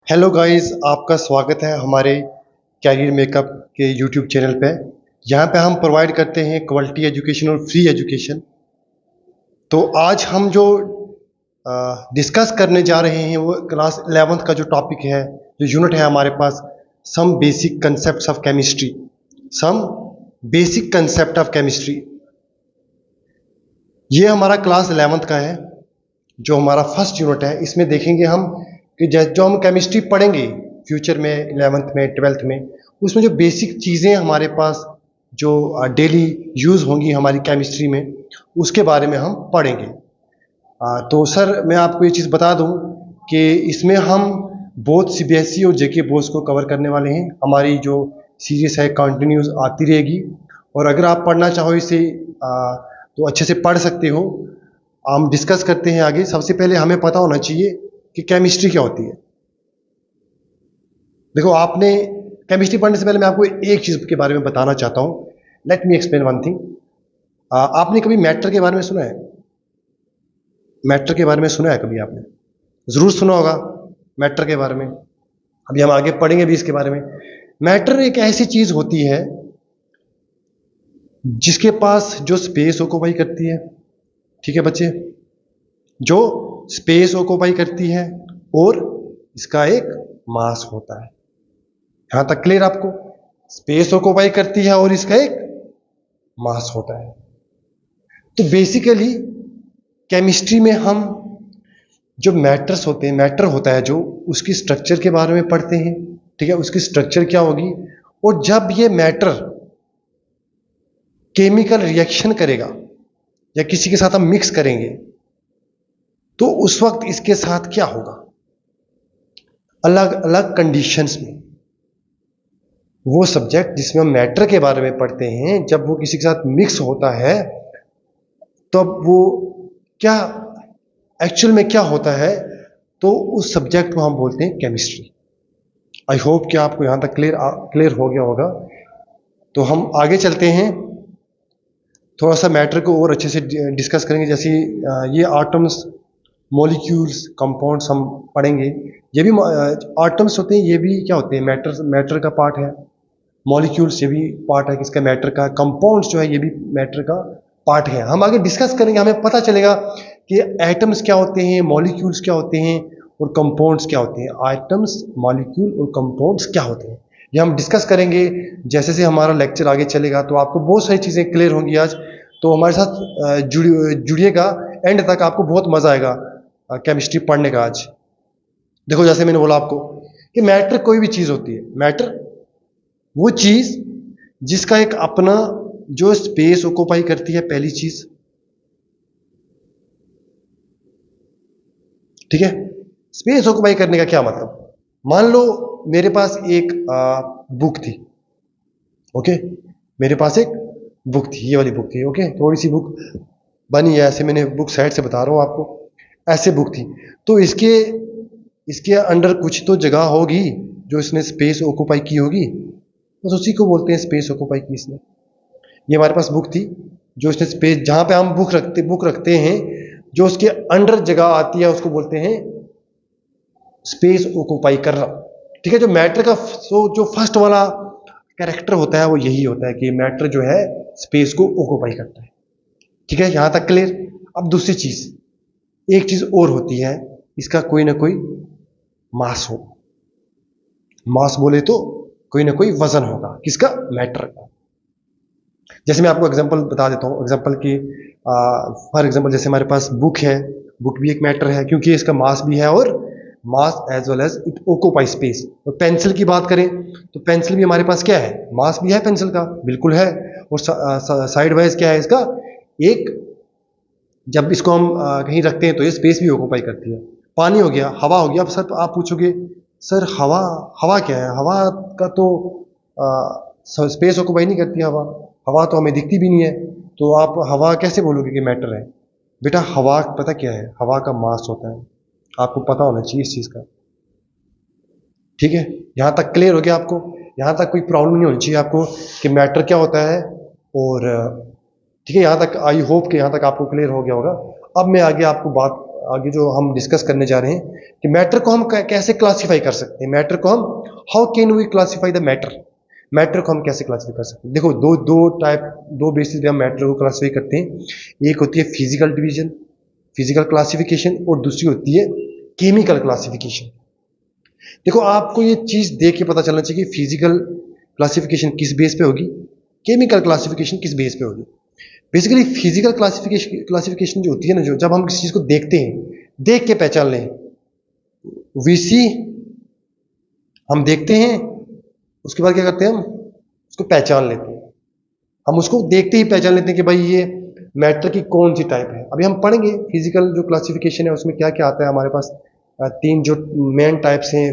Hello guys, आपका स्वागत है हमारे कैरियर मेकअप के यूट्यूब चैनल पे। यहाँ पे हम प्रोवाइड करते हैं क्वालिटी एजुकेशन और फ्री एजुकेशन। तो आज हम जो डिस्कस करने जा रहे हैं वो क्लास 11th का जो टॉपिक है, जो यूनिट है हमारे पास, some basic concepts of chemistry. Some basic concept of chemistry, ये हमारा क्लास 11th का है, जो हमारा फर्स्ट यूनिट है। इसमें देखेंगे हम कि जो हम केमिस्ट्री पढ़ेंगे फ्यूचर में 11th में 12th में, उसमें जो बेसिक चीज़ें हमारे पास जो डेली यूज़ होंगी हमारी केमिस्ट्री में, उसके बारे में हम पढ़ेंगे। तो सर, मैं आपको ये चीज़ बता दूं कि इसमें हम बोथ सीबीएसई और जेके बोर्ड्स को कवर करने वाले हैं। हमारी जो सीरीज है कंटिन्यूस आती रहेगी, और अगर आप पढ़ना चाहो इसे तो अच्छे से पढ़ सकते हो। हम डिस्कस करते हैं आगे। सबसे पहले हमें पता होना चाहिए कि केमिस्ट्री क्या होती है। देखो, आपने केमिस्ट्री पढ़ने से पहले मैं आपको एक चीज़ के बारे में बताना चाहता हूँ। Let me explain one thing. आपने कभी मैटर के बारे में सुना है? मैटर के बारे में सुना है कभी आपने? ज़रूर सुना होगा मैटर के बारे में। अभी हम आगे पढ़ेंगे भी इसके बारे में। मैटर एक ऐसी चीज़ होती है जिसके पास जो स्पेस ऑक्यूपाई करती है, ठीक है बच्चे, जो स्पेस ऑक्यूपाई करती है और इसका एक मास होता है। यहां तक क्लियर आपको? स्पेस ऑक्यूपाई करती है और इसका एक मास होता है। तो बेसिकली केमिस्ट्री में हम जो मैटर्स होते हैं, मैटर होता है जो, उसकी स्ट्रक्चर के बारे में पढ़ते हैं। ठीक है, उसकी स्ट्रक्चर क्या होगी, और जब ये मैटर केमिकल रिएक्शन करेगा या किसी के साथ हम मिक्स करेंगे, तो उस वक्त इसके साथ क्या होगा अलग अलग कंडीशंस में। वो सब्जेक्ट जिसमें हम मैटर के बारे में पढ़ते हैं, जब वो किसी के साथ मिक्स होता है तब वो क्या एक्चुअल में क्या होता है, तो उस सब्जेक्ट को हम बोलते हैं केमिस्ट्री। आई होप कि आपको यहां तक क्लियर हो गया होगा। तो हम आगे चलते हैं, थोड़ा सा मैटर को और अच्छे से डिस्कस करेंगे। जैसे ये आटम्स, मॉलिक्यूल्स, कंपाउंड्स हम पढ़ेंगे। ये भी आटम्स होते हैं, ये भी क्या होते हैं, मैटर का पार्ट है। मॉलिक्यूल्स ये भी पार्ट है किसका, मैटर का। कंपाउंड्स जो है ये भी मैटर का पार्ट है। हम आगे डिस्कस करेंगे, हमें पता चलेगा कि एटम्स क्या होते हैं, मॉलिक्यूल्स क्या होते हैं और कंपाउंड्स क्या होते हैं। आइटम्स, मॉलिक्यूल और कंपाउंड्स क्या होते हैं, ये हम डिस्कस करेंगे। जैसे जैसे हमारा लेक्चर आगे चलेगा तो आपको बहुत सारी चीज़ें क्लियर होंगी आज। तो हमारे साथ जुड़िएगा एंड तक, आपको बहुत मज़ा आएगा केमिस्ट्री पढ़ने का आज। देखो, जैसे मैंने बोला आपको कि मैटर कोई भी चीज़ होती है। मैटर वो चीज़ जिसका एक अपना जो स्पेस ऑक्यूपाई करती है, पहली चीज़। ठीक है, स्पेस ऑक्यूपाई करने का क्या मतलब, मान लो मेरे पास एक बुक थी। ओके, मेरे पास एक बुक थी, ये वाली बुक थी। ओके, थोड़ी सी बुक बनी है ऐसे, मैंने बुक साइड से बता रहा हूँ आपको, ऐसे बुक थी। तो इसके इसके अंडर कुछ तो जगह होगी जो इसने स्पेस ऑक्यूपाई की होगी, बस उसी को बोलते हैं स्पेस ऑक्यूपाई की इसने। ये हमारे पास बुक थी जो इसने स्पेस, जहाँ पे हम बुक रखते हैं, जो उसके अंडर जगह आती है उसको बोलते हैं स्पेस ऑक्यूपाई कर रहा। ठीक है, जो मैटर का जो फर्स्ट वाला कैरेक्टर होता है वो यही होता है कि मैटर जो है स्पेस को ऑक्यूपाई करता है। ठीक है, यहां तक क्लियर। अब दूसरी चीज, एक चीज और होती है, इसका कोई ना कोई मास हो। मास बोले तो कोई ना कोई वजन होगा किसका, मैटर का। जैसे मैं आपको एग्जांपल बता देता हूँ। एग्जांपल की फॉर एग्जांपल, जैसे हमारे पास बुक है, बुक भी एक मैटर है क्योंकि इसका मास भी है, और mass as well as it occupy space. तो पेंसिल की बात करें तो पेंसिल भी हमारे पास क्या है, मास भी है पेंसिल का, बिल्कुल है। और साइड वाइज क्या है इसका, एक, जब इसको हम कहीं रखते हैं तो ये स्पेस भी ऑक्यूपाई करती है। पानी हो गया, हवा हो गया। अब सर आप पूछोगे सर हवा, हवा क्या है, हवा का तो स्पेस ऑक्यूपाई नहीं करती हवा, हवा तो हमें दिखती भी नहीं है। तो आप हवा कैसे बोलोगे कि मैटर है? बेटा, हवा पता क्या है, हवा का मास होता है। आपको पता होना चाहिए इस चीज़ का। ठीक है, यहाँ तक क्लियर हो गया आपको? यहाँ तक कोई प्रॉब्लम नहीं होनी चाहिए आपको कि मैटर क्या होता है। और ठीक है, यहाँ तक आई होप कि यहाँ तक आपको क्लियर हो गया होगा। अब मैं आगे आपको बात आगे जो हम डिस्कस करने जा रहे हैं कि मैटर को हम कैसे क्लासीफाई कर सकते हैं, मैटर को हम how can we classify the matter, matter को हम कैसे क्लासीफाई कर सकते हैं। देखो दो बेसिस पे हम मैटर को क्लासीफाई करते हैं। एक होती है फिजिकल डिवीजन, फिजिकल क्लासिफिकेशन, और दूसरी होती है केमिकल क्लासिफिकेशन। देखो आपको ये चीज देख के पता चलना चाहिए कि फिजिकल क्लासिफिकेशन किस बेस पे होगी, केमिकल क्लासिफिकेशन किस बेस पे होगी। बेसिकली फिजिकल क्लासिफिकेशन जो होती है ना, जो जब हम किसी चीज को देखते हैं, देख के पहचान लें, वी सी, हम देखते हैं, उसके बाद क्या करते हैं, हम उसको पहचान लेते हैं। हम उसको देखते ही पहचान लेते हैं कि भाई ये मैटर की कौन सी टाइप है। अभी हम पढ़ेंगे फिजिकल जो क्लासिफिकेशन है उसमें क्या क्या आता है हमारे पास। तीन जो मेन टाइप्स हैं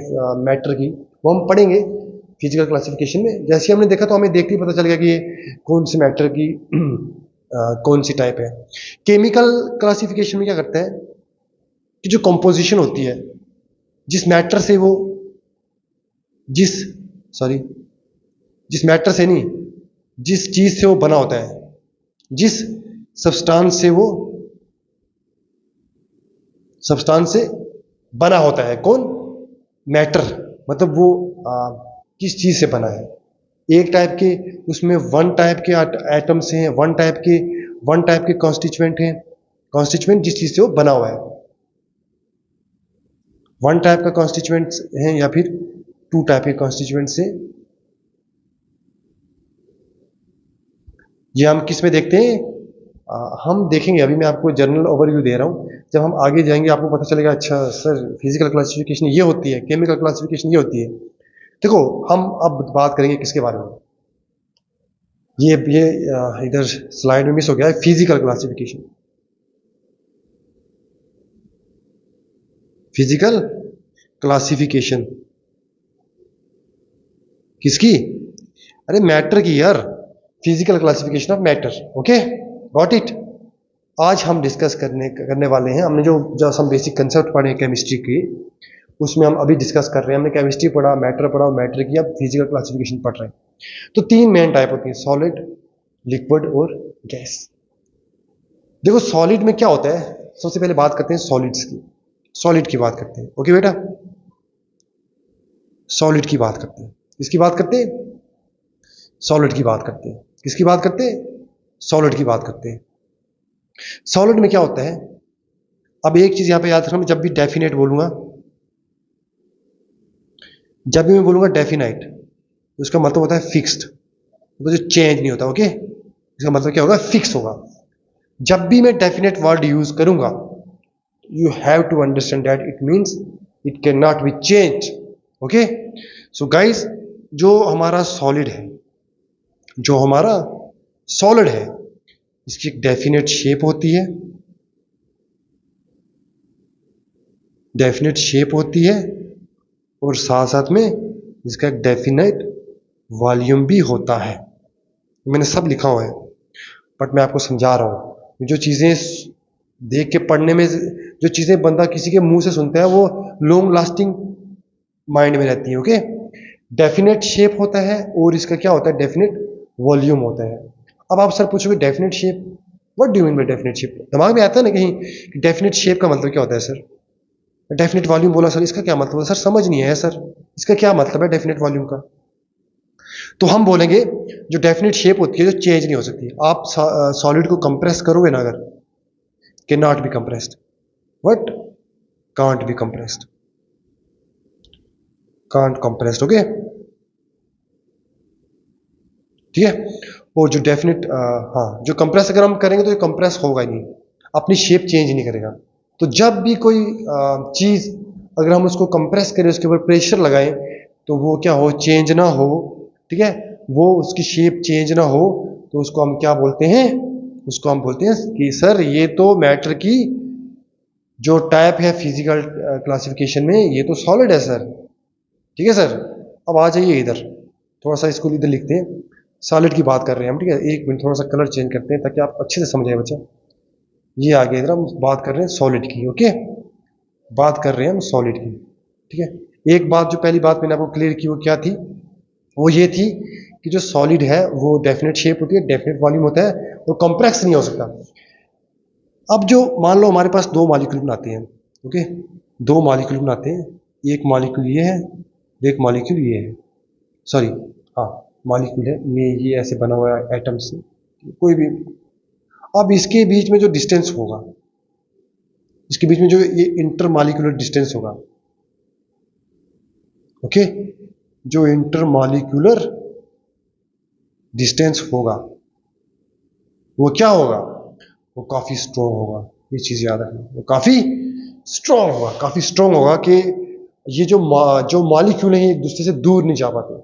मैटर की, वो हम पढ़ेंगे फिजिकल क्लासिफिकेशन में। जैसे हमने देखा तो हमें देखते ही पता चल गया कि ये कौन सी मैटर की कौन सी टाइप है। केमिकल क्लासिफिकेशन में क्या करता है कि जो कंपोजिशन होती है, जिस मैटर से वो जिस सॉरी जिस मैटर से नहीं, जिस चीज से वो बना होता है, जिस सब्सटेंस से बना होता है, कौन, मैटर, मतलब वो किस चीज से बना है। एक टाइप के उसमें वन टाइप के एटम्स हैं, वन टाइप के कॉन्स्टिट्यूएंट हैं, कॉन्स्टिट्यूएंट जिस चीज से वो बना हुआ है, वन टाइप का कॉन्स्टिट्यूएंट हैं या फिर टू टाइप के कॉन्स्टिट्यूएंट से। ये हम किस में देखते हैं, हम देखेंगे। अभी मैं आपको जनरल ओवरव्यू दे रहा हूं, जब हम आगे जाएंगे आपको पता चलेगा अच्छा सर फिजिकल क्लासिफिकेशन ये होती है, केमिकल क्लासिफिकेशन ये होती है। देखो हम अब बात करेंगे किसके बारे में, ये इधर स्लाइड में मिस हो गया है, फिजिकल क्लासिफिकेशन। फिजिकल क्लासिफिकेशन किसकी, अरे मैटर की यार, physical classification of matter. Okay, got it. आज हम डिस्कस करने वाले हैं, हमने जो हम बेसिक कंसेप्ट पढ़े केमिस्ट्री की, उसमें हम अभी डिस्कस कर रहे हैं। हमने केमिस्ट्री पढ़ा, मैटर पढ़ा, मैटर की अब फिजिकल क्लासिफिकेशन पढ़ रहे हैं। तो तीन मेन टाइप होती है, सॉलिड, लिक्विड और गैस। देखो सॉलिड में क्या होता है, सबसे पहले बात करते हैं सॉलिड्स की, सॉलिड की बात करते हैं। ओके बेटा, सॉलिड की बात करते हैं, किसकी बात करते हैं, सॉलिड की बात करते हैं। किसकी बात करते हैं, सॉलिड की बात करते हैं। सॉलिड में क्या होता है, अब एक चीज यहां पे याद रखना, मैं जब भी डेफिनेट बोलूंगा, जब भी मैं बोलूंगा डेफिनाइट, तो उसका मतलब होता है फिक्स्ड, तो जो चेंज नहीं होता। ओके, इसका मतलब क्या होगा, फिक्स होगा। जब भी मैं डेफिनेट वर्ड यूज करूंगा, you have to understand that it means it can not be change. Okay, so guys, जो हमारा सॉलिड है, जो हमारा सॉलिड है, इसकी एक डेफिनेट शेप होती है, डेफिनेट शेप होती है, और साथ साथ में इसका एक डेफिनेट वॉल्यूम भी होता है। मैंने सब लिखा हुआ है, बट मैं आपको समझा रहा हूं। जो चीजें देख के पढ़ने में, जो चीजें बंदा किसी के मुंह से सुनता है, वो लॉन्ग लास्टिंग माइंड में रहती है। ओके, डेफिनेट शेप होता है और इसका क्या होता है, डेफिनेट वॉल्यूम होता है। अब आप सर पूछोगे definite shape, what do you mean by definite shape. दिमाग में आता है ना कहीं कि डेफिनेट शेप का मतलब क्या होता है सर, डेफिनेट वॉल्यूम बोला सर, इसका क्या मतलब है सर, समझ नहीं आया सर, इसका क्या मतलब है डेफिनेट वॉल्यूम का। तो हम बोलेंगे जो डेफिनेट शेप होती है, जो चेंज नहीं हो सकती। आप सॉलिड को कंप्रेस करोगे ना, अगर can not B compressed, what, can't be compressed, can't compressed. Okay, ठीक है। और जो डेफिनेट हाँ, जो कंप्रेस अगर हम करेंगे तो ये कंप्रेस होगा ही नहीं, अपनी शेप चेंज नहीं करेगा। तो जब भी कोई चीज अगर हम उसको कंप्रेस करें, उसके ऊपर प्रेशर लगाएं, तो वो क्या हो, चेंज ना हो, ठीक है, वो उसकी शेप चेंज ना हो, तो उसको हम क्या बोलते हैं, उसको हम बोलते हैं कि सर ये तो मैटर की जो टाइप है फिजिकल क्लासिफिकेशन में, ये तो सॉलिड है सर। ठीक है सर, अब आ जाइए इधर, थोड़ा सा इसको इधर लिखते हैं, सॉलिड की बात कर रहे हैं हम, ठीक है। एक मिनट, थोड़ा सा कलर चेंज करते हैं ताकि आप अच्छे से समझे बच्चा। ये आगे इधर हम बात कर रहे हैं सॉलिड की। ओके, बात कर रहे हैं हम सॉलिड की, ठीक है। एक बात, जो पहली बात मैंने आपको क्लियर की, वो क्या थी, वो ये थी कि जो सॉलिड है वो डेफिनेट शेप होती है, डेफिनेट वॉल्यूम होता है, वो कॉम्प्लेक्स नहीं हो सकता। अब जो मान लो हमारे पास दो मॉलिक्यूल बनाते हैं, ओके, दो मॉलिक्यूल बनाते हैं, एक मॉलिक्यूल ये है, एक मॉलिक्यूल ये है, सॉरी, हाँ मॉलिक्यूल है ये ऐसे बना हुआ है एटम से, कोई भी। अब इसके बीच में जो डिस्टेंस होगा, इसके बीच में जो ये इंटर मॉलिक्यूलर डिस्टेंस होगा, ओके, जो इंटर मॉलिक्यूलर डिस्टेंस होगा वो क्या होगा, वो काफी स्ट्रॉन्ग होगा। ये चीज याद रखना, वो काफी स्ट्रॉन्ग होगा, काफी स्ट्रॉन्ग होगा कि ये जो मॉलिक्यूल है ये एक दूसरे से दूर नहीं जा पाते,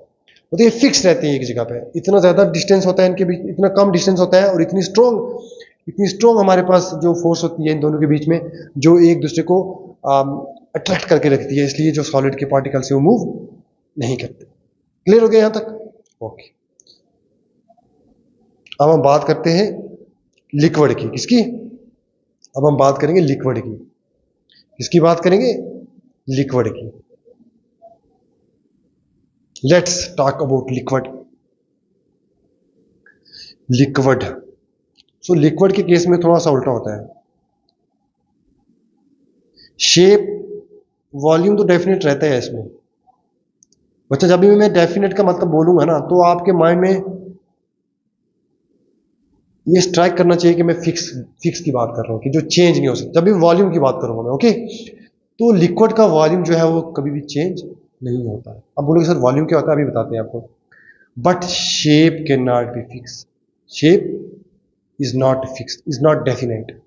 तो ये फिक्स रहते हैं एक जगह पे। इतना ज्यादा डिस्टेंस होता है इनके बीच, इतना कम डिस्टेंस होता है, और इतनी स्ट्रॉन्ग हमारे पास जो फोर्स होती है इन दोनों के बीच में, जो एक दूसरे को अट्रैक्ट करके रखती है, इसलिए जो सॉलिड के पार्टिकल से वो मूव नहीं करते। क्लियर हो गया यहां तक? ओके। अब हम बात करते हैं लिक्विड की। किसकी? अब हम बात करेंगे लिक्विड की। किसकी बात करेंगे? लिक्विड की। Let's talk about liquid. Liquid, so liquid के केस में थोड़ा सा उल्टा होता है। शेप, वॉल्यूम तो डेफिनेट रहता है इसमें। बच्चा जब भी मैं डेफिनेट का मतलब बोलूंगा ना, तो आपके माइंड में ये स्ट्राइक करना चाहिए कि मैं फिक्स की बात कर रहा हूं, कि जो चेंज नहीं हो सकता। जब भी वॉल्यूम की बात करूंगा मैं, ओके, तो लिक्विड का वॉल्यूम जो है वो कभी भी चेंज नहीं होता है। अब बोलोगे सर वॉल्यूम क्या होता है, अभी बताते हैं आपको। But shape can not B fix. Shape is not fix, is not definite.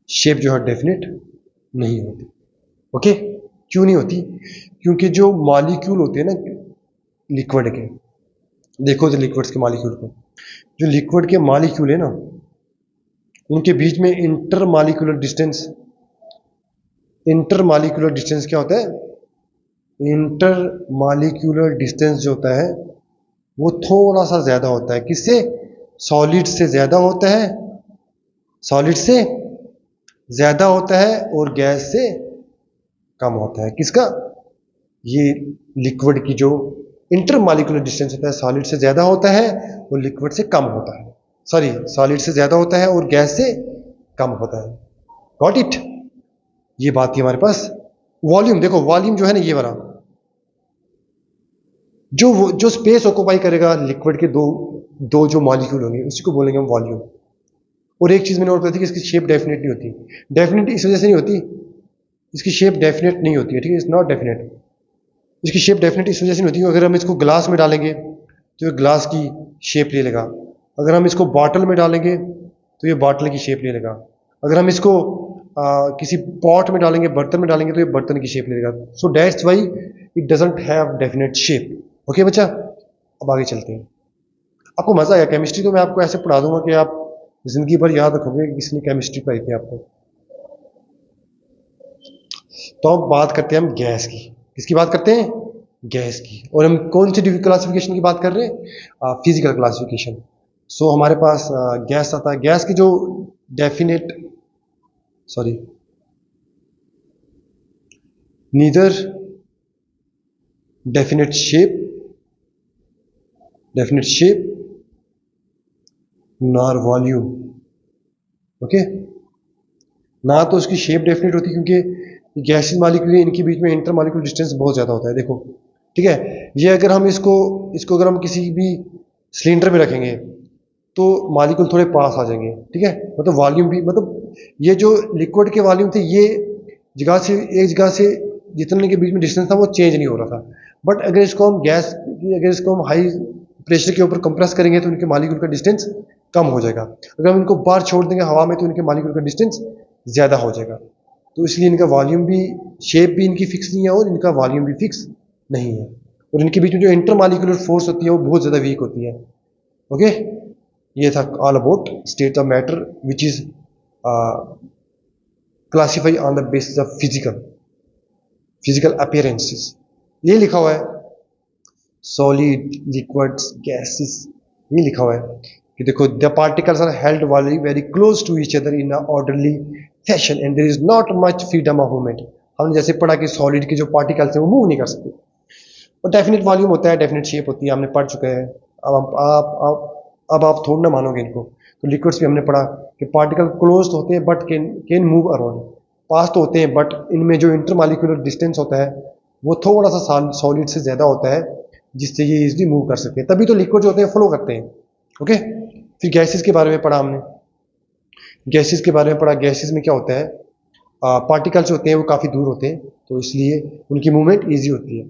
Shape जो है डेफिनेट नहीं होती। ओके, क्यों नहीं होती? क्योंकि जो मॉलिक्यूल होते हैं ना लिक्विड के, देखो तो लिक्विड्स के मॉलिक्यूल को, जो लिक्विड के मॉलिक्यूल है ना, उनके बीच में इंटर मॉलिक्यूलर डिस्टेंस क्या होता है? इंटर मॉलिक्यूलर डिस्टेंस जो होता है वो थोड़ा सा ज्यादा होता है। किससे? सॉलिड से ज्यादा होता है, सॉलिड से ज्यादा होता है, और गैस से कम होता है। किसका? ये लिक्विड की जो इंटर मॉलिक्यूलर डिस्टेंस होता है सॉलिड से ज्यादा होता है और लिक्विड से कम होता है। सॉरी, सॉलिड से ज्यादा होता है और गैस से कम होता है। Got it? ये बात थी हमारे पास। वॉल्यूम देखो, वॉल्यूम जो है ना ये वाला, जो स्पेस ऑक्यूपाई करेगा लिक्विड के दो दो जो मॉलिक्यूल होंगे उसी को बोलेंगे हम वॉल्यूम। और एक चीज मैंने और बताई थी कि इसकी शेप डेफिनेट नहीं होती। डेफिनेट इस वजह से नहीं होती, इसकी शेप डेफिनेट नहीं होती है, ठीक है, इट्स नॉट डेफिनेट। इसकी शेप डेफिनेट इस वजह से नहीं होती, अगर हम इसको ग्लास में डालेंगे तो ये ग्लास की शेप ले लेगा। अगर हम इसको बॉटल में डालेंगे तो ये बॉटल की शेप ले लेगा। अगर हम इसको किसी पॉट में डालेंगे, बर्तन में डालेंगे, तो ये बर्तन की शेप ले लेगा। So that's why it doesn't have definite shape. Okay बच्चा, अब आगे चलते हैं। आपको मजा आया? केमिस्ट्री तो मैं आपको ऐसे पढ़ा दूंगा कि आप जिंदगी भर याद रखोगे कि किसने केमिस्ट्री पढ़ाई थी आपको। तो अब बात करते हैं हम गैस की। किसकी बात करते हैं? गैस की। और हम कौन सी क्लासिफिकेशन की बात कर रहे हैं? Physical classification. सो हमारे पास गैस आता है। गैस की जो definite, sorry, neither definite shape nor volume. Okay, ना तो उसकी शेप डेफिनेट होती क्योंकि गैसेस मॉलिक्यूल इनके बीच में इंटर मॉलिक्यूल डिस्टेंस बहुत ज्यादा होता है। देखो, ठीक है, ये अगर हम इसको अगर हम किसी भी सिलेंडर में रखेंगे तो मॉलिक्यूल थोड़े पास आ जाएंगे, ठीक है, मतलब वॉल्यूम भी, मतलब ये जो लिक्विड के वॉल्यूम थे ये एक जगह से जितने के बीच में डिस्टेंस था वो चेंज नहीं हो रहा था। बट अगर इसको हम हाई प्रेशर के ऊपर कंप्रेस करेंगे तो इनके मॉलिक्यूल का डिस्टेंस कम हो जाएगा। अगर हम इनको बाहर छोड़ देंगे हवा में तो इनके मॉलिक्यूल का डिस्टेंस ज्यादा हो जाएगा। तो इसलिए इनका वॉल्यूम भी, शेप भी इनकी फिक्स नहीं है और इनका वॉल्यूम भी फिक्स नहीं है। और इनके बीच में जो इंटर मॉलिक्यूलर फोर्स होती है वो बहुत ज्यादा वीक होती है। ओके, ये था all about state of matter which is classify on the basis of physical appearances. ये लिखा हुआ है सॉलिड, लिक्विड्स, गैसेस, ये लिखा हुआ है कि देखो the particles are held very close to each other in orderly fashion and there is not much freedom of movement. हमने जैसे पढ़ा कि सॉलिड के जो पार्टिकल्स हैं वो मूव नहीं कर सकते। और डेफिनेट वॉल्यूम होता है, डेफिनेट शेप होती है, हमने पढ़ चुके हैं। अब अब आप थोड़ा ना मानोगे इनको। तो लिक्विड्स भी हमने पढ़ा कि पार्टिकल क्लोज होते हैं बट कैन मूव अराउंड, पास तो होते हैं बट इनमें जो इंटरमॉलिक्यूलर डिस्टेंस होता है वो थोड़ा सा सॉलिड से ज़्यादा होता है, जिससे ये इजीली मूव कर सकते हैं, तभी तो लिक्विड जो होते हैं फ्लो करते हैं। ओके, फिर गैसेस के बारे में पढ़ा हमने। गैसेस के बारे में पढ़ा, गैसेस में क्या होता है, पार्टिकल्स होते हैं वो काफ़ी दूर होते हैं, तो इसलिए उनकी मूवमेंट ईजी होती है।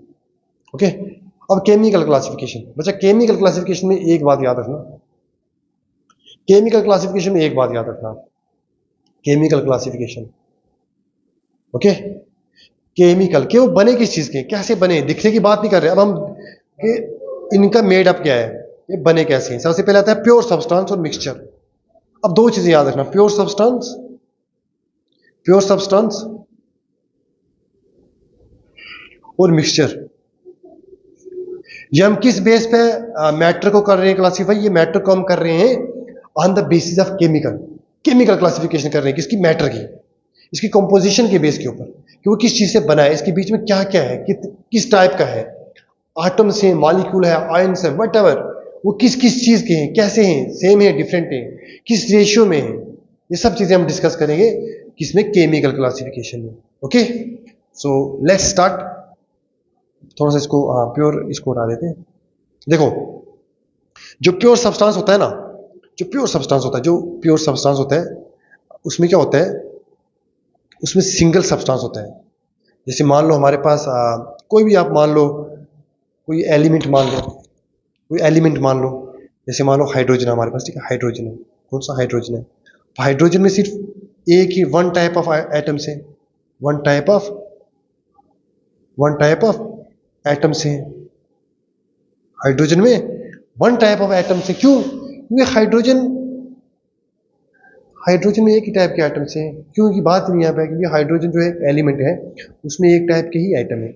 ओके, अब केमिकल क्लासिफिकेशन। बच्चा केमिकल क्लासिफिकेशन में एक बात याद रखना, केमिकल क्लासिफिकेशन में एक बात याद रखना, केमिकल क्लासिफिकेशन। ओके, केमिकल के वो बने किस चीज़ के, कैसे बने, दिखने की बात नहीं कर रहे अब हम कि इनका मेड अप क्या है, ये बने कैसे हैं। सबसे पहले आता है प्योर सब्सटेंस और मिक्सचर। अब दो चीज़ें याद रखना, प्योर सब्सटेंस, प्योर सब्सटेंस और मिक्सचर। ये हम किस बेस पे मैटर को कर रहे हैं क्लासीफाई, ये मैटर को हम कर रहे हैं on the basis of chemical. Chemical classification कर रहे हैं किसकी, मैटर की, इसकी कंपोजिशन के बेस के ऊपर कि वो किस चीज से बना है, इसके बीच में क्या क्या है, किस टाइप का है, आटम्स हैं, मॉलिक्यूल है, आयंस है, वट एवर, वो किस किस चीज के हैं, कैसे हैं, सेम है, डिफरेंट है, किस रेशियो में है, ये सब चीजें हम डिस्कस करेंगे किसमें, केमिकल क्लासिफिकेशन में। Okay, so let's start. थोड़ा सा इसको प्योर इसको हटा देते हैं। देखो, जो प्योर सब्सटेंस होता है ना, जो प्योर सब्सटेंस होता है, जो प्योर सब्सटेंस होता है उसमें क्या होता है, उसमें सिंगल सब्सटेंस होता है। जैसे मान लो हमारे पास कोई भी आप मान लो, कोई एलिमेंट मान लो, कोई एलिमेंट मान लो, जैसे मान लो हाइड्रोजन है हमारे पास, ठीक है, हाइड्रोजन है, कौन सा हाइड्रोजन है, तो हाइड्रोजन में सिर्फ एक ही वन टाइप ऑफ एटम्स है, वन टाइप ऑफ एटम्स हैं हाइड्रोजन में, वन टाइप ऑफ एटम्स है। क्यों, क्योंकि हाइड्रोजन में एक ही टाइप के एटम्स हैं। क्यों की बात नहीं यहाँ पे, क्योंकि हाइड्रोजन जो है एलिमेंट है उसमें एक टाइप के ही एटम है,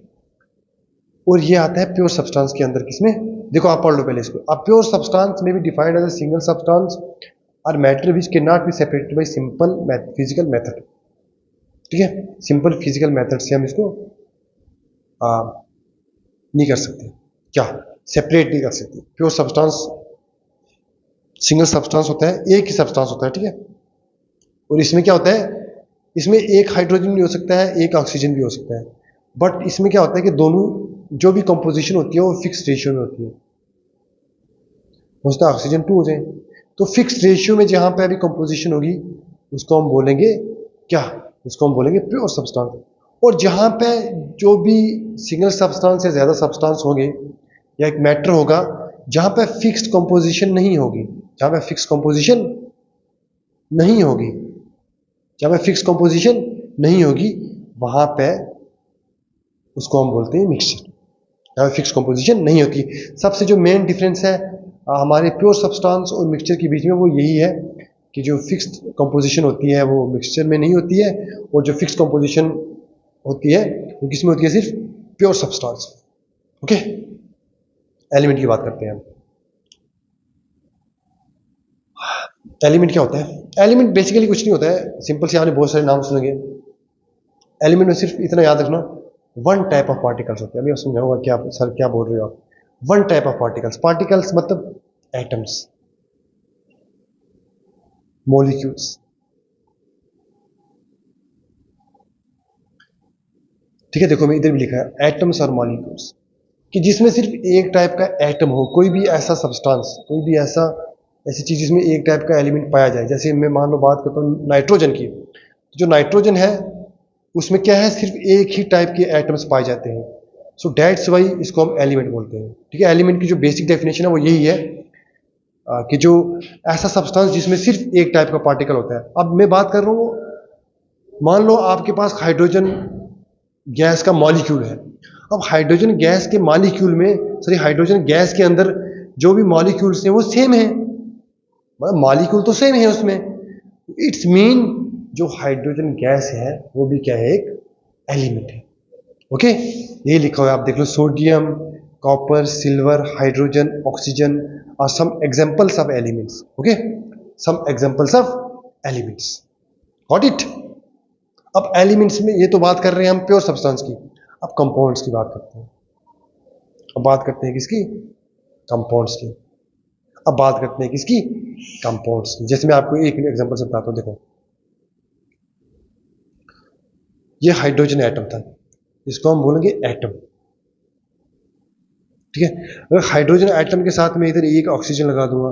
और ये आता है प्योर सब्सटेंस के अंदर। किसमें, देखो आप पढ़ लो पहले इसको। अब प्योर सब्सटेंस में भी defined as a single substance और matter which can not be separated by simple physical method. ठीक है, सिंपल फिजिकल मेथड से हम इसको नहीं कर सकते, क्या, सेपरेट नहीं कर सकते। प्योर सब्सटेंस सिंगल सब्सटेंस होता है, एक ही सब्सटेंस होता है, ठीक है। और इसमें क्या होता है, इसमें एक हाइड्रोजन भी हो सकता है, एक ऑक्सीजन भी हो सकता है, बट इसमें क्या होता है कि दोनों जो भी कंपोजिशन होती है वो फिक्स रेशियो में होती है। हो सकता है ऑक्सीजन 2 हो जाए, तो फिक्स रेशियो में जहां पे अभी कंपोजिशन होगी उसको हम बोलेंगे क्या, उसको हम बोलेंगे प्योर सब्सटेंस। और जहां पे जो भी सिंगल सब्सटेंस या ज्यादा सब्सटेंस होंगे या एक मैटर होगा जहां पे फिक्स्ड कंपोजिशन नहीं होगी, जहां पे फिक्स कंपोजिशन नहीं होगी, जहां पे फिक्स कंपोजिशन नहीं होगी वहां पे उसको हम बोलते हैं मिक्सचर। जहां पे फिक्स कंपोजिशन नहीं होती, सबसे जो मेन डिफरेंस है हमारे प्योर सब्सटेंस और मिक्सचर के बीच में वो यही है कि जो फिक्स्ड कंपोजिशन होती है वो मिक्सचर में नहीं होती है, और जो फिक्स कंपोजिशन होती है वो किसमें होती है, सिर्फ प्योर सब्सटेंस। ओके, एलिमेंट की बात करते हैं हम। एलिमेंट क्या होता है, एलिमेंट बेसिकली कुछ नहीं होता है, सिंपल से आपने बहुत सारे नाम सुनेंगे। एलिमेंट में सिर्फ इतना याद रखना, वन टाइप ऑफ पार्टिकल्स होते हैं। अभी समझाऊंगा क्या सर क्या बोल रहे हो आप, one type of particles, particles मतलब एटम्स, मॉलिक्यूल्स। ठीक है, देखो मैं इधर भी लिखा है एटम्स और मॉलिक्यूल्स, कि जिसमें सिर्फ एक टाइप का एटम हो, कोई भी ऐसा सब्सटेंस, कोई भी ऐसी चीज जिसमें एक टाइप का एलिमेंट पाया जाए। जैसे मैं मान लो बात करता हूँ नाइट्रोजन की, जो नाइट्रोजन है उसमें क्या है, सिर्फ एक ही टाइप के एटम्स पाए जाते हैं, सो डेट्स वाई इसको हम एलिमेंट बोलते हैं। ठीक है, एलिमेंट की जो बेसिक डेफिनेशन है वो यही है कि जो ऐसा सब्सटेंस जिसमें सिर्फ एक टाइप का पार्टिकल होता है। अब मैं बात कर रहा हूँ, मान लो आपके पास हाइड्रोजन गैस का मॉलिक्यूल है। अब हाइड्रोजन गैस के मॉलिक्यूल में, सॉरी हाइड्रोजन गैस के अंदर जो भी मॉलिक्यूल्स हैं वो सेम है, मतलब मॉलिक्यूल तो सेम है उसमें, इट्स मीन जो हाइड्रोजन गैस है वो भी क्या है, एक एलिमेंट है। ओके, ये लिखा हुआ है, आप देख लो, sodium, copper, silver, hydrogen, oxygen और some examples of elements. Okay, some examples of elements, got it. अब एलिमेंट्स में ये तो बात कर रहे हैं हम प्योर सब्सटेंस की, अब कंपाउंड्स की बात करते हैं। अब बात करते हैं किसकी, कंपाउंड्स की। अब बात करते हैं किसकी, कंपाउंड्स की। जैसे मैं आपको एक एग्जांपल से बताता हूँ, देखो ये हाइड्रोजन एटम था, इसको हम बोलेंगे एटम, ठीक है। अगर हाइड्रोजन एटम के साथ में इधर एक ऑक्सीजन लगा दूंगा,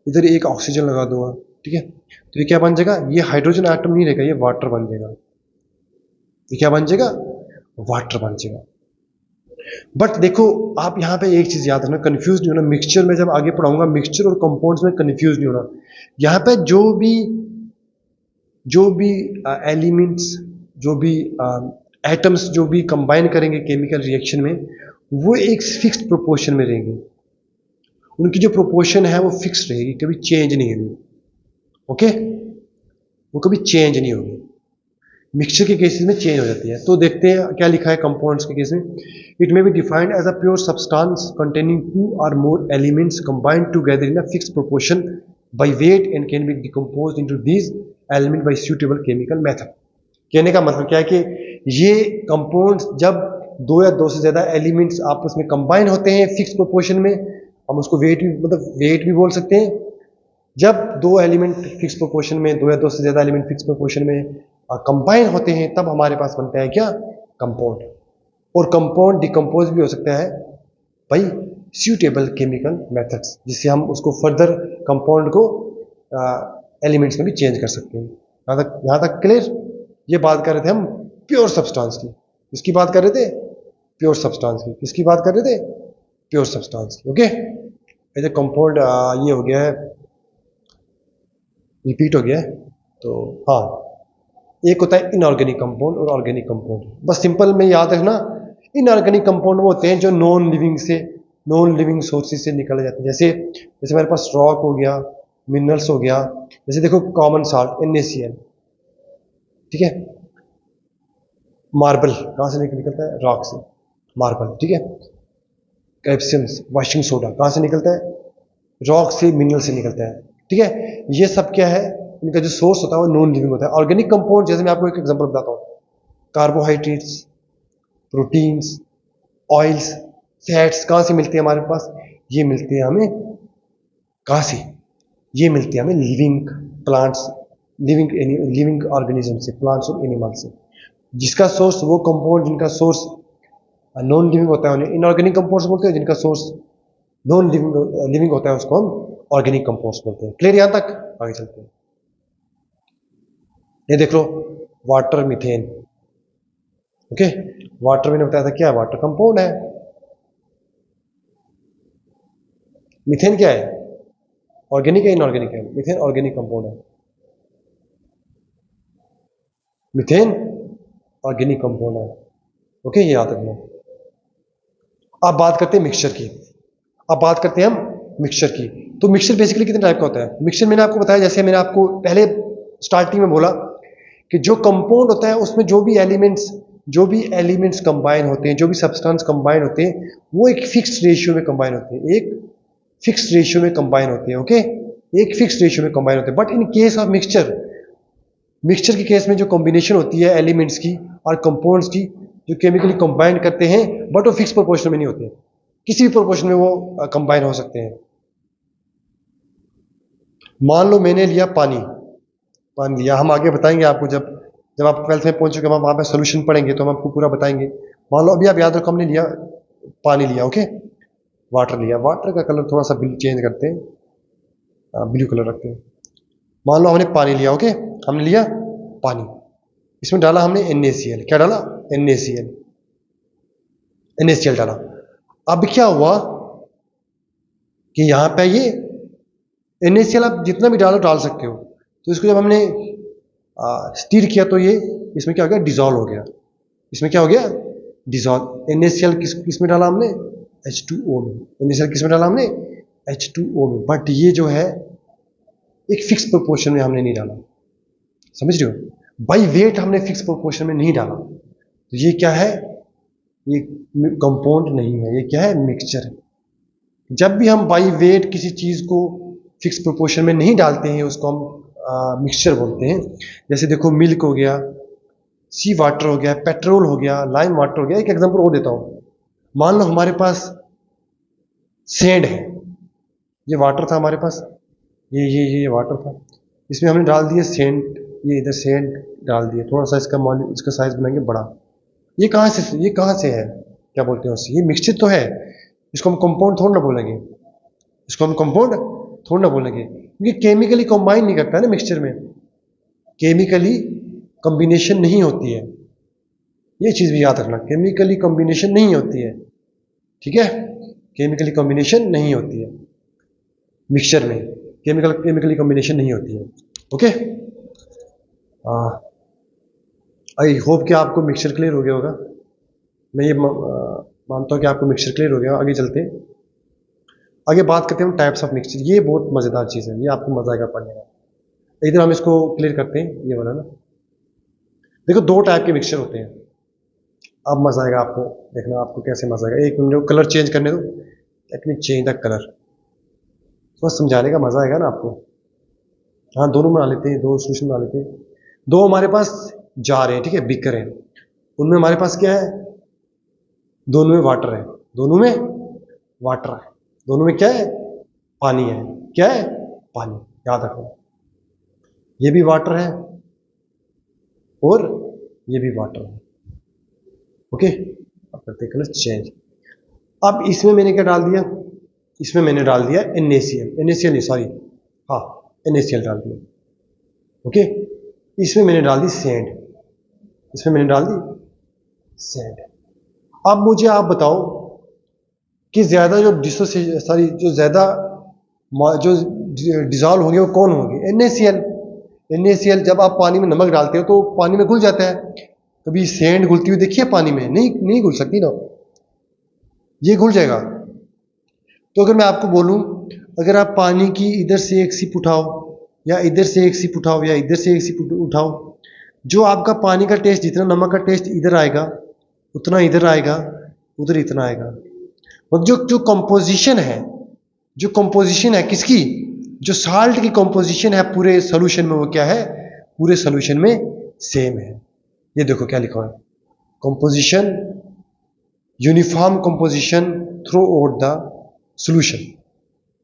इधर एक ऑक्सीजन लगा दूंगा, ठीक है, तो ये क्या बन जाएगा, ये हाइड्रोजन एटम नहीं रहेगा, ये वाटर बन जाएगा। ये क्या बन जाएगा, वाटर बन जाएगा। बट देखो आप यहाँ पे एक चीज याद रखना, कंफ्यूज नहीं होना। मिक्सचर में जब आगे पढ़ाऊंगा, मिक्सचर और कंपाउंड्स में कंफ्यूज नहीं होना। यहाँ पे जो भी एलिमेंट्स, जो भी एटम्स जो भी कंबाइन करेंगे केमिकल रिएक्शन में, वो एक फिक्स्ड प्रोपोर्शन में रहेंगे। उनकी जो प्रोपोर्शन है वो फिक्स रहेगी, कभी चेंज नहीं होगी। ओके, वो कभी चेंज नहीं होगी। मिक्सचर के केसेस में चेंज हो जाती है। तो देखते हैं क्या लिखा है कंपाउंड्स के केस में। It may be defined as a pure substance containing 2 or more elements combined together in a fixed proportion by weight and can be decomposed into these element by suitable chemical method. कहने का मतलब क्या है कि ये compounds जब 2 या 2 से ज्यादा एलिमेंट्स आपस में कंबाइन होते हैं फिक्स प्रोपोर्शन में, हम उसको वेट भी, मतलब वेट भी बोल सकते हैं। जब 2 एलिमेंट फिक्स प्रोपोर्शन में, 2 या 2 से ज्यादा एलिमेंट फिक्स प्रोपोर्शन में कंबाइन होते हैं, तब हमारे पास बनता है क्या, कंपाउंड। और कंपाउंड डिकम्पोज भी हो सकता है भाई सूटेबल केमिकल मेथड्स, जिससे हम उसको फर्दर कंपाउंड को एलिमेंट्स में भी चेंज कर सकते हैं। यहाँ तक क्लियर। ये बात कर रहे थे हम प्योर सब्सटेंस की। किसकी बात कर रहे थे, प्योर सब्सटेंस की। किसकी बात कर रहे थे, प्योर सब्सटेंस की। ओके, एज ए कंपाउंड ये हो गया है, रिपीट हो गया है। तो हाँ, एक होता है इनऑर्गेनिक कंपाउंड और ऑर्गेनिक कंपाउंड। बस सिंपल में याद रखना, इनऑर्गेनिक कंपाउंड वो होते हैं जो नॉन लिविंग सोर्सेज से निकल जाते हैं। जैसे जैसे हमारे पास रॉक हो गया, मिनरल्स हो गया। जैसे देखो कॉमन साल्ट NaCl, ठीक है। मार्बल कहाँ से निकलता है, रॉक से, मार्बल, ठीक है। कैल्शियम वाशिंग सोडा कहाँ से निकलता है, रॉक से, मिनरल से निकलता है, ठीक है। ये सब क्या है, इनका जो सोर्स होता है वो नॉन लिविंग होता है। ऑर्गेनिक कंपाउंड, जैसे मैं आपको एक एग्जांपल बताता हूँ, कार्बोहाइड्रेट्स, प्रोटीन्स, ऑयल्स, फैट्स कहाँ से मिलते हैं हमारे पास, ये मिलते हैं हमें कहाँ से, ये मिलते हैं हमें लिविंग प्लांट्स, लिविंग ऑर्गेनिज्म से, प्लांट्स और एनिमल से। जिसका सोर्स, वो कंपाउंड जिनका सोर्स नॉन लिविंग होता है उन्हें इनऑर्गेनिक कंपाउंड्स बोलते हैं, जिनका सोर्स नॉन लिविंग होता है उसको हम ऑर्गेनिक कंपाउंड्स बोलते हैं। क्लियर यहाँ तक, आगे चलते हैं। ये देख लो, वाटर, मीथेन। ओके, वाटर मैंने बताया था क्या है, वाटर कंपाउंड है। मीथेन क्या है, ऑर्गेनिक है इनऑर्गेनिक है, मीथेन ऑर्गेनिक कंपाउंड है। मीथेन ऑर्गेनिक कंपाउंड है। ओके, ये याद रखना। अब बात करते हैं मिक्सचर की। अब बात करते हैं हम मिक्सचर की। तो मिक्सचर बेसिकली कितने टाइप का होता है। मिक्सचर मैंने आपको बताया, जैसे मैंने आपको पहले स्टार्टिंग में बोला कि जो कंपाउंड होता है उसमें जो भी एलिमेंट्स कंबाइन होते हैं, जो भी सब्सटेंस कंबाइन होते हैं, वो एक फिक्स्ड रेशियो में कंबाइन होते हैं, एक फिक्स्ड रेशियो में कंबाइन होते हैं। ओके, एक फिक्स्ड रेशियो में कंबाइन होते हैं। But in case of mixture के केस में जो कॉम्बिनेशन होती है एलिमेंट्स की और कंपाउंड्स की, जो केमिकली कंबाइन करते हैं, बट वो फिक्स प्रोपोर्शन में नहीं होते, किसी भी प्रोपोर्शन में वो कंबाइन हो सकते हैं। मान लो मैंने लिया पानी लिया, हम आगे बताएंगे आपको, जब आप 12th में पहुंचोगे, हम वहां पे सोल्यूशन पढ़ेंगे तो हम आपको पूरा बताएंगे। मान लो अभी आप याद रखो, हमने लिया पानी लिया, ओके, वाटर लिया, वाटर का कलर थोड़ा सा चेंज करते हैं, ब्लू कलर रखते हैं। मान लो हमने पानी लिया, ओके, हमने लिया पानी, इसमें डाला हमने NaCl। क्या डाला, NaCl डाला। अब क्या हुआ कि यहां पे ये NaCl आप जितना भी डाल सकते हो। तो इसको जब हमने स्टीर किया तो ये इसमें क्या हो गया, डिजोल्व हो गया। इसमें क्या हो गया, डिजोल्व। NaCl किस में डाला हमने, H2O में। NaCl किस में डाला हमने, H2O में। बट ये जो है एक फिक्स प्रोपोर्शन में हमने नहीं डाला, समझ रहे हो, बाई वेट हमने फिक्स प्रोपोर्शन में नहीं डाला। तो ये क्या है, ये कंपाउंड नहीं है, ये क्या है, मिक्सचर है। जब भी हम बाई वेट किसी चीज को फिक्स प्रोपोर्शन में नहीं डालते हैं, उसको हम मिक्सचर बोलते हैं। जैसे देखो, मिल्क हो गया, सी वाटर हो गया, पेट्रोल हो गया, लाइम वाटर हो गया। एक एग्जांपल और देता हूं, मान लो हमारे पास सैंड है, ये वाटर था हमारे पास, ये वाटर था, इसमें हमने डाल दिया सेंट, ये इधर सेंट डाल दिया, थोड़ा सा इसका साइज बनाएंगे बड़ा। ये कहाँ से है, क्या बोलते हैं उससे, ये मिक्सचर तो है, इसको हम कंपाउंड थोड़ा ना बोलेंगे, इसको हम कंपाउंड थोड़ा ना बोलेंगे, क्योंकि केमिकली कंबाइन नहीं करता है ना मिक्सचर में, केमिकली कॉम्बिनेशन नहीं होती है, ये चीज़ भी याद रखना, केमिकली कॉम्बिनेशन नहीं होती है, ठीक है, केमिकली कॉम्बिनेशन नहीं होती है मिक्सचर में, केमिकली कॉम्बिनेशन नहीं होती है। ओके, आई होप कि आपको मिक्सचर क्लियर हो गया होगा, मैं ये मानता हूँ कि आपको मिक्सचर क्लियर हो गया। आगे चलते हैं, आगे बात करते हैं हम टाइप्स ऑफ मिक्सचर, ये बहुत मज़ेदार चीज़ है, ये आपको मज़ा आएगा पढ़ने का। इधर हम इसको क्लियर करते हैं, ये वाला ना, देखो दो टाइप के मिक्सचर होते हैं, अब मज़ा आएगा आपको, देखना आपको कैसे मज़ा आएगा। एक मिनट कलर चेंज करने दो, let me change the colour, तो समझाने का मज़ा आएगा ना आपको। हाँ, दोनों बना लेते हैं, दो सोल्यूशन बना लेते हैं। दो हमारे पास जार हैं, ठीक है, बीकर हैं, उनमें हमारे पास क्या है, दोनों में वाटर है, दोनों में वाटर है, दोनों में क्या है, पानी है, क्या है, पानी, याद रखो, ये भी वाटर है और ये भी वाटर है। ओके, अब करते हैं कलर चेंज। अब इसमें मैंने क्या डाल दिया, इसमें मैंने डाल दिया NaCl, NaCl नहीं सॉरी, हाँ NaCl डाल दिया। ओके, इसमें मैंने डाल दी सैंड, इसमें मैंने डाल दी सैंड। अब मुझे आप बताओ कि ज्यादा जो जो ज्यादा जो डिजॉल्व होंगे वो कौन होंगे, NaCl। NaCl जब आप पानी में नमक डालते हो तो पानी में घुल जाता है, कभी सैंड घुलती हुई देखिए पानी में, नहीं घुल सकती ना, ये घुल जाएगा। तो अगर मैं आपको बोलूं, अगर आप पानी की इधर से एक सिप उठाओ या इधर से एक सिप उठाओ या इधर से एक सिप उठाओ, जो आपका पानी का टेस्ट, जितना नमक का टेस्ट इधर आएगा उतना इधर आएगा, उधर इतना आएगा। और जो जो कंपोजिशन है, जो कंपोजिशन है किसकी, जो साल्ट की कंपोजिशन है पूरे सोल्यूशन में, वो क्या है, पूरे सोल्यूशन में सेम है। ये देखो क्या लिखा है, composition, uniform composition through out the solution,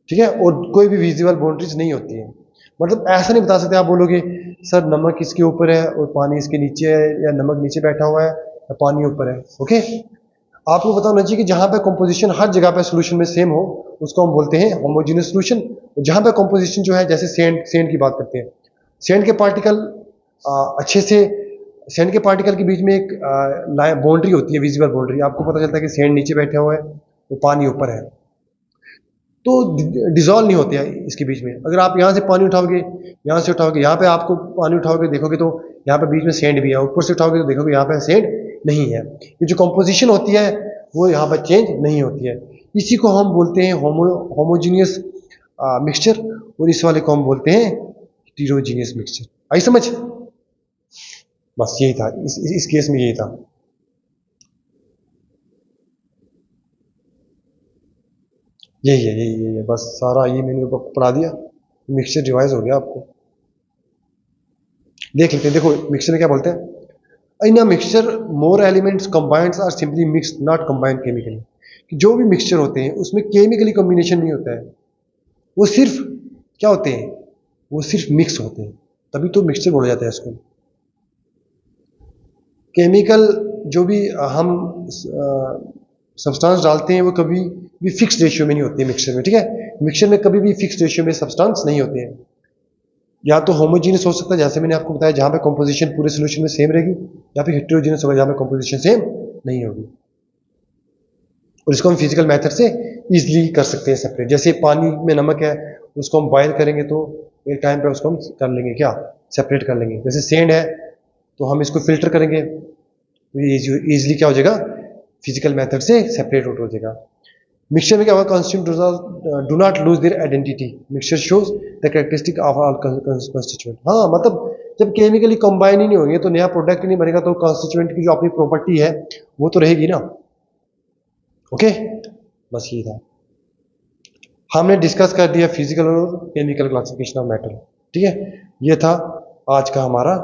ठीक है, और कोई भी विजिबल बाउंड्रीज नहीं होती है। मतलब ऐसा नहीं बता सकते, आप बोलोगे सर नमक इसके ऊपर है और पानी इसके नीचे है, या नमक नीचे बैठा हुआ है या पानी ऊपर है। ओके, आपको पता होना चाहिए कि जहां पे कंपोजिशन हर जगह पे सोल्यूशन में सेम हो, उसको हम बोलते हैं होमोजेनियस सोल्यूशन। जहां पे कंपोजिशन जो है, जैसे सेंड की बात करते हैं, सेंड के पार्टिकल अच्छे से, सेंड के पार्टिकल के बीच में एक बाउंड्री होती है, विजिबल बाउंड्री, आपको पता चलता है कि सेंड नीचे बैठा हुआ है तो पानी ऊपर है, तो डिजॉल्व नहीं होते हैं इसके बीच में। अगर आप यहाँ से पानी उठाओगे, यहाँ से उठाओगे, यहाँ पे आपको पानी उठाओगे देखोगे तो यहाँ पे बीच में सेंड भी है, ऊपर से उठाओगे तो देखोगे यहाँ पे सेंड नहीं है। ये जो कंपोजिशन होती है वो यहाँ पर चेंज नहीं होती है, इसी को हम बोलते हैं होमोजीनियस मिक्सचर, और इस वाले को हम बोलते हैं हेटेरोजीनियस मिक्सचर। आई समझ, बस यही था, इस केस में यही था। यही है बस, सारा ये मैंने पढ़ा दिया, मिक्सचर रिवाइज हो गया आपको। देख लेते हैं, देखो मिक्सचर में क्या बोलते हैं, in a mixture more elements combined are simply mixed not combined chemically. जो भी मिक्सचर होते हैं उसमें केमिकली कॉम्बिनेशन नहीं होता है, वो सिर्फ क्या होते हैं, वो सिर्फ मिक्स होते हैं, तभी तो मिक्सचर बोला जाता है इसको। केमिकल जो भी हम सब्सटेंस डालते हैं वो कभी भी फिक्स रेशियो में नहीं होते हैं मिक्सचर में, ठीक है, मिक्सचर में कभी भी फिक्स रेशियो में सब्सटेंस नहीं होते हैं। या तो होमोजीनियस हो सकता है, जैसे मैंने आपको बताया, जहां पे कंपोजिशन पूरे सॉल्यूशन में सेम रहेगी, या फिर हेटेरोजीनियस होगा जहां पे कंपोजिशन सेम नहीं होगी। और इसको हम फिजिकल मेथड से इजीली कर सकते हैं सेपरेट। जैसे पानी में नमक है, उसको हम बॉयल करेंगे तो एक टाइम पे उसको हम कर लेंगे क्या, सेपरेट कर लेंगे। जैसे सेंड है तो हम इसको फिल्टर करेंगे तो इजीली क्या हो जाएगा, फिजिकल मेथड से सेपरेट आउट हो जाएगा। मिक्सचर में क्या होगा, constituent do not lose their identity, mixture shows the characteristic of all constituent. हाँ, मतलब जब केमिकली कंबाइन ही नहीं होंगे तो नया प्रोडक्ट नहीं बनेगा, तो कंस्टिट्यूएंट की जो अपनी प्रॉपर्टी है वो तो रहेगी ना। ओके, बस ये था, हमने डिस्कस कर दिया फिजिकल और केमिकल क्लासिफिकेशन ऑफ मेटल, ठीक है। ये था आज का हमारा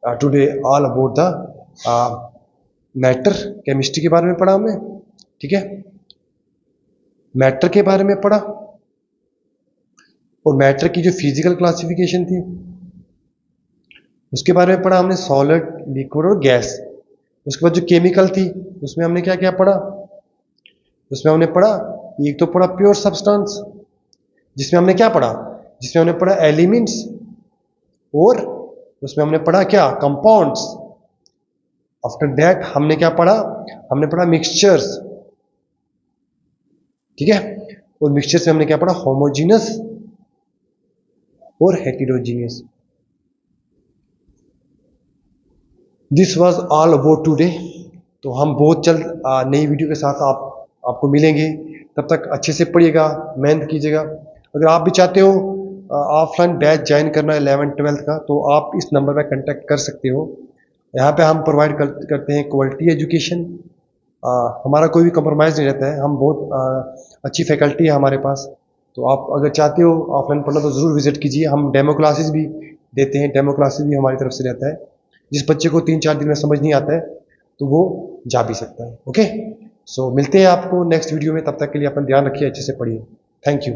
today all about the matter. Chemistry के बारे में पढ़ा हमने, ठीक है, मैटर के बारे में पढ़ा, और मैटर की जो फिजिकल क्लासिफिकेशन थी उसके बारे में पढ़ा हमने, सॉलिड, लिक्विड और गैस। उसके बाद जो केमिकल थी उसमें हमने क्या क्या पढ़ा, उसमें हमने पढ़ा, एक तो पढ़ा प्योर सब्सटेंस, जिसमें हमने क्या पढ़ा, जिसमें हमने पढ़ा एलिमेंट्स, और उसमें हमने पढ़ा क्या, कंपाउंड्स। आफ्टर दैट हमने क्या पढ़ा, हमने पढ़ा मिक्सचर्स, ठीक है। और मिक्सचर्स में हमने क्या पढ़ा, होमोजीनस और heterogeneous. This was all about today. तो हम बहुत जल्द नई वीडियो के साथ आपको मिलेंगे। तब तक अच्छे से पढ़िएगा, मेहनत कीजिएगा। अगर आप भी चाहते हो ऑफलाइन बैच ज्वाइन करना 11th-12th का, तो आप इस नंबर पर कांटेक्ट कर सकते हो। यहाँ पे हम प्रोवाइड करते हैं क्वालिटी एजुकेशन। हमारा कोई भी कंप्रोमाइज़ नहीं रहता है, हम बहुत अच्छी फैकल्टी है हमारे पास। तो आप अगर चाहते हो ऑफलाइन पढ़ना तो ज़रूर विजिट कीजिए। हम डेमो क्लासेस भी देते हैं, डेमो क्लासेस भी हमारी तरफ से रहता है। जिस बच्चे को 3-4 दिन में समझ नहीं आता है तो वो जा भी सकता है। ओके, सो मिलते हैं आपको नेक्स्ट वीडियो में। तब तक के लिए अपना ध्यान रखिए, अच्छे से पढ़िए। Thank you.